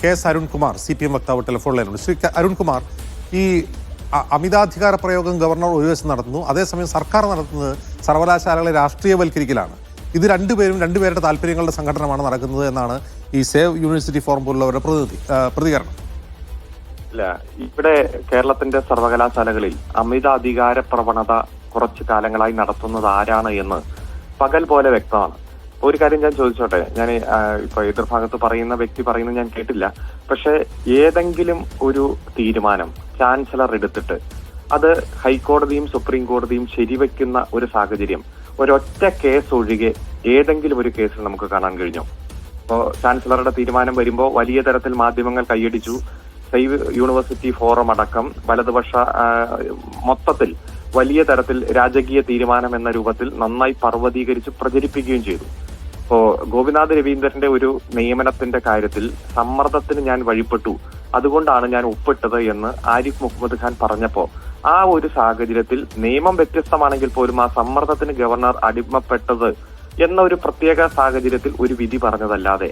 KS Arunkumar CPM വക്താവ് telephone ലൈനുണ്ട്. Shri Arunkumar, ഈ അമിതാധികാര പ്രയോഗം ഗവർണർ ഒരു വശം നടത്തുന്നു, അതേസമയം സർക്കാർ നടത്തുന്നത് സർവകലാശാലകളെ രാഷ്ട്രീയവൽക്കരിക്കലാണ്. ഇത് രണ്ടുപേരുടെ താല്പര്യങ്ങളുടെ സംഘടനമാണ് നടക്കുന്നത് എന്നാണ് ഈ സേവ് യൂണിവേഴ്സിറ്റി ഫോറം പോലുള്ളവരുടെ പ്രതികരണം. ഇല്ല, ഇവിടെ കേരളത്തിന്റെ സർവകലാശാലകളിൽ അമിതാധികാര പ്രവണത കുറച്ചു കാലങ്ങളായി നടത്തുന്നത് ആരാണ് എന്ന് പകൽ പോലെ വ്യക്തമാണ്. ഒരു കാര്യം ഞാൻ ചോദിച്ചോട്ടെ, ഞാൻ ഇപ്പൊ എതിർഭാഗത്ത് പറയുന്ന വ്യക്തി പറയുന്നത് ഞാൻ കേട്ടില്ല. പക്ഷെ ഏതെങ്കിലും ഒരു തീരുമാനം ചാൻസലർ എടുത്തിട്ട് അത് ഹൈക്കോടതിയും സുപ്രീം കോടതിയും ശരിവെക്കുന്ന ഒരു സാഹചര്യം ഒരൊറ്റ കേസ് ഒഴികെ ഏതെങ്കിലും ഒരു കേസിൽ നമുക്ക് കാണാൻ കഴിഞ്ഞു? ഇപ്പോ ചാൻസലറുടെ തീരുമാനം വരുമ്പോൾ വലിയ തരത്തിൽ മാധ്യമങ്ങൾ കൈയടിച്ചു. സേവ് യൂണിവേഴ്സിറ്റി ഫോറം അടക്കം വലതുപക്ഷ മൊത്തത്തിൽ വലിയ തരത്തിൽ രാജകീയ തീരുമാനം എന്ന രൂപത്തിൽ നന്നായി പർവ്വതീകരിച്ച് പ്രചരിപ്പിക്കുകയും ചെയ്തു. ഇപ്പോ ഗോപിനാഥ് രവീന്ദ്രന്റെ ഒരു നിയമനത്തിന്റെ കാര്യത്തിൽ സമ്മർദ്ദത്തിന് ഞാൻ വഴിപ്പെട്ടു, അതുകൊണ്ടാണ് ഞാൻ ഒപ്പിട്ടത് എന്ന് ആരിഫ് മുഹമ്മദ് ഖാൻ പറഞ്ഞപ്പോ ആ ഒരു സാഹചര്യത്തിൽ നിയമം വ്യത്യസ്തമാണെങ്കിൽ പോലും ആ സമ്മർദ്ദത്തിന് ഗവർണർ അടിമപ്പെട്ടത് എന്ന ഒരു പ്രത്യേക സാഹചര്യത്തിൽ ഒരു വിധി പറഞ്ഞതല്ലാതെ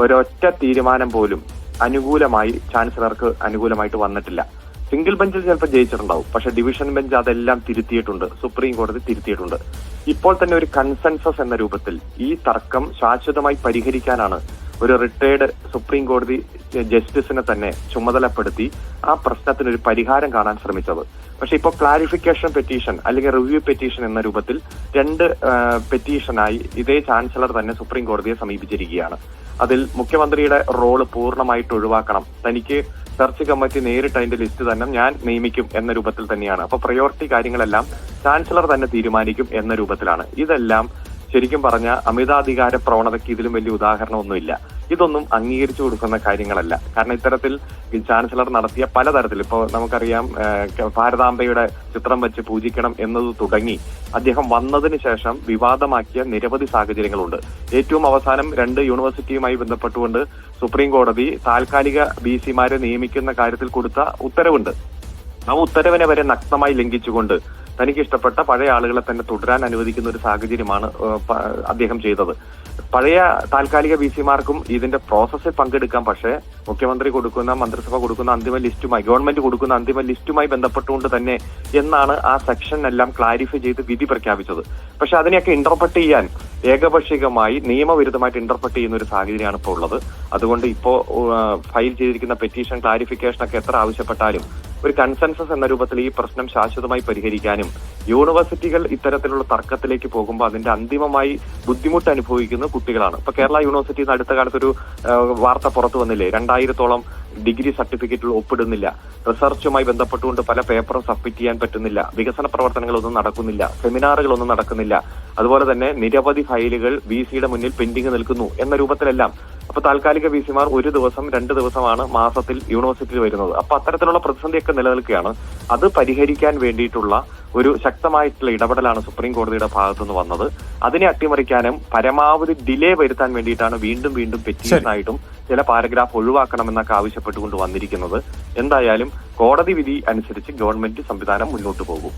ഒരൊറ്റ തീരുമാനം പോലും അനുകൂലമായി ചാൻസലർക്ക് അനുകൂലമായിട്ട് വന്നിട്ടില്ല. സിംഗിൾ ബെഞ്ചിൽ ചിലപ്പോൾ ജയിച്ചിട്ടുണ്ടാവും, പക്ഷെ ഡിവിഷൻ ബെഞ്ച് അതെല്ലാം തിരുത്തിയിട്ടുണ്ട്, സുപ്രീം കോടതി തിരുത്തിയിട്ടുണ്ട്. ഇപ്പോൾ തന്നെ ഒരു കൺസെൻസസ് എന്ന രൂപത്തിൽ ഈ തർക്കം ശാശ്വതമായി പരിഹരിക്കാനാണ് ഒരു റിട്ടയർഡ് സുപ്രീം കോടതി ജസ്റ്റിസിനെ തന്നെ ചുമതലപ്പെടുത്തി ആ പ്രശ്നത്തിനൊരു പരിഹാരം കാണാൻ ശ്രമിച്ചത്. പക്ഷെ ഇപ്പോൾ ക്ലാരിഫിക്കേഷൻ പെറ്റീഷൻ അല്ലെങ്കിൽ റിവ്യൂ പെറ്റീഷൻ എന്ന രൂപത്തിൽ രണ്ട് പെറ്റീഷനായി ഇതേ ചാൻസലർ തന്നെ സുപ്രീം കോടതിയെ സമീപിച്ചിരിക്കുകയാണ്. അതിൽ മുഖ്യമന്ത്രിയുടെ റോള് പൂർണ്ണമായിട്ട് ഒഴിവാക്കണം, തനിക്ക് സെർച്ച് കമ്മിറ്റി നേരിട്ട് അതിന്റെ ലിസ്റ്റ് തന്നെ ഞാൻ നിയമിക്കും എന്ന രൂപത്തിൽ തന്നെയാണ്. അപ്പൊ പ്രയോറിറ്റി കാര്യങ്ങളെല്ലാം ചാൻസലർ തന്നെ തീരുമാനിക്കും എന്ന രൂപത്തിലാണ്. ഇതെല്ലാം ശരിക്കും പറഞ്ഞ അമിതാധികാര പ്രവണതയ്ക്ക് ഇതിലും വലിയ ഉദാഹരണമൊന്നുമില്ല. ഇതൊന്നും അംഗീകരിച്ചു കൊടുക്കുന്ന കാര്യങ്ങളല്ല. കാരണം ഇത്തരത്തിൽ ചാൻസലർ നടത്തിയ പലതരത്തിൽ ഇപ്പോ നമുക്കറിയാം, ഭാരതാംബയുടെ ചിത്രം വെച്ച് പൂജിക്കണം എന്നത് തുടങ്ങി അദ്ദേഹം വന്നതിന് ശേഷം വിവാദമാക്കിയ നിരവധി സാഹചര്യങ്ങളുണ്ട്. ഏറ്റവും അവസാനം 2 യൂണിവേഴ്സിറ്റിയുമായി ബന്ധപ്പെട്ടുകൊണ്ട് സുപ്രീം കോടതി താൽക്കാലിക BC-മാരെ നിയമിക്കുന്ന കാര്യത്തിൽ കൊടുത്ത ഉത്തരവുണ്ട്. ആ ഉത്തരവിനെ വരെ നഗ്നമായി ലംഘിച്ചുകൊണ്ട് തനിക്ക് ഇഷ്ടപ്പെട്ട പഴയ ആളുകളെ തന്നെ തുടരാൻ അനുവദിക്കുന്ന ഒരു സാഹചര്യമാണ് അദ്ദേഹം ചെയ്തത്. പഴയ താൽക്കാലിക BC-മാർക്കും ഇതിന്റെ പ്രോസസ്സിൽ പങ്കെടുക്കാം, പക്ഷേ മുഖ്യമന്ത്രി കൊടുക്കുന്ന, മന്ത്രിസഭ കൊടുക്കുന്ന അന്തിമ ലിസ്റ്റുമായി, ഗവൺമെന്റ് കൊടുക്കുന്ന അന്തിമ ലിസ്റ്റുമായി ബന്ധപ്പെട്ടുകൊണ്ട് തന്നെ എന്നാണ് ആ സെക്ഷൻ എല്ലാം ക്ലാരിഫൈ ചെയ്ത് വിധി പ്രഖ്യാപിച്ചത്. പക്ഷെ അതിനെയൊക്കെ ഇന്റർപ്രറ്റ് ചെയ്യാൻ ഏകപക്ഷീയമായി നിയമവിരുദ്ധമായിട്ട് ഇന്റർപ്രറ്റ് ചെയ്യുന്ന ഒരു സാഹചര്യമാണ് ഇപ്പോൾ ഉള്ളത്. അതുകൊണ്ട് ഇപ്പോ ഫയൽ ചെയ്തിരിക്കുന്ന പെറ്റീഷൻ ക്ലാരിഫിക്കേഷൻ ഒക്കെ എത്ര ആവശ്യപ്പെട്ടാലും ഒരു കൺസെൻസസ് എന്ന രൂപത്തിൽ ഈ പ്രശ്നം ശാശ്വതമായി പരിഹരിക്കാനും യൂണിവേഴ്സിറ്റികൾ ഇത്തരത്തിലുള്ള തർക്കത്തിലേക്ക് പോകുമ്പോൾ അതിന്റെ അന്തിമമായി ബുദ്ധിമുട്ട് അനുഭവിക്കുന്ന കുട്ടികളാണ്. ഇപ്പൊ കേരള യൂണിവേഴ്സിറ്റിയിൽ അടുത്ത കാലത്തൊരു വാർത്ത പുറത്തു വന്നില്ലേ, 2000-ഓളം ഡിഗ്രി സർട്ടിഫിക്കറ്റുകൾ ഒപ്പിടുന്നില്ല, റിസർച്ചുമായി ബന്ധപ്പെട്ടുകൊണ്ട് പല പേപ്പറും സബ്മിറ്റ് ചെയ്യാൻ പറ്റുന്നില്ല, വികസന പ്രവർത്തനങ്ങളൊന്നും നടക്കുന്നില്ല, സെമിനാറുകളൊന്നും നടക്കുന്നില്ല, അതുപോലെ തന്നെ നിരവധി ഫയലുകൾ BC-യുടെ മുന്നിൽ പെൻഡിങ് നിൽക്കുന്നു എന്ന രൂപത്തിലെല്ലാം. അപ്പൊ താൽക്കാലിക BC-മാർ 1 ദിവസം 2 ദിവസമാണ് മാസത്തിൽ യൂണിവേഴ്സിറ്റിയിൽ വരുന്നത്. അപ്പൊ അത്തരത്തിലുള്ള പ്രതിസന്ധിയൊക്കെ നിലനിൽക്കുകയാണ്. അത് പരിഹരിക്കാൻ വേണ്ടിയിട്ടുള്ള ഒരു ശക്തമായിട്ടുള്ള ഇടപെടലാണ് സുപ്രീം കോടതിയുടെ ഭാഗത്തുനിന്ന് വന്നത്. അതിനെ അട്ടിമറിക്കാനും പരമാവധി ഡിലേ വരുത്താൻ വേണ്ടിയിട്ടാണ് വീണ്ടും പെറ്റീഷനായിട്ടും ചില പാരഗ്രാഫ് ഒഴിവാക്കണമെന്നൊക്കെ ആവശ്യപ്പെട്ടുകൊണ്ട് വന്നിരിക്കുന്നത്. എന്തായാലും കോടതി വിധി അനുസരിച്ച് ഗവൺമെന്റ് സംവിധാനം മുന്നോട്ട് പോകും.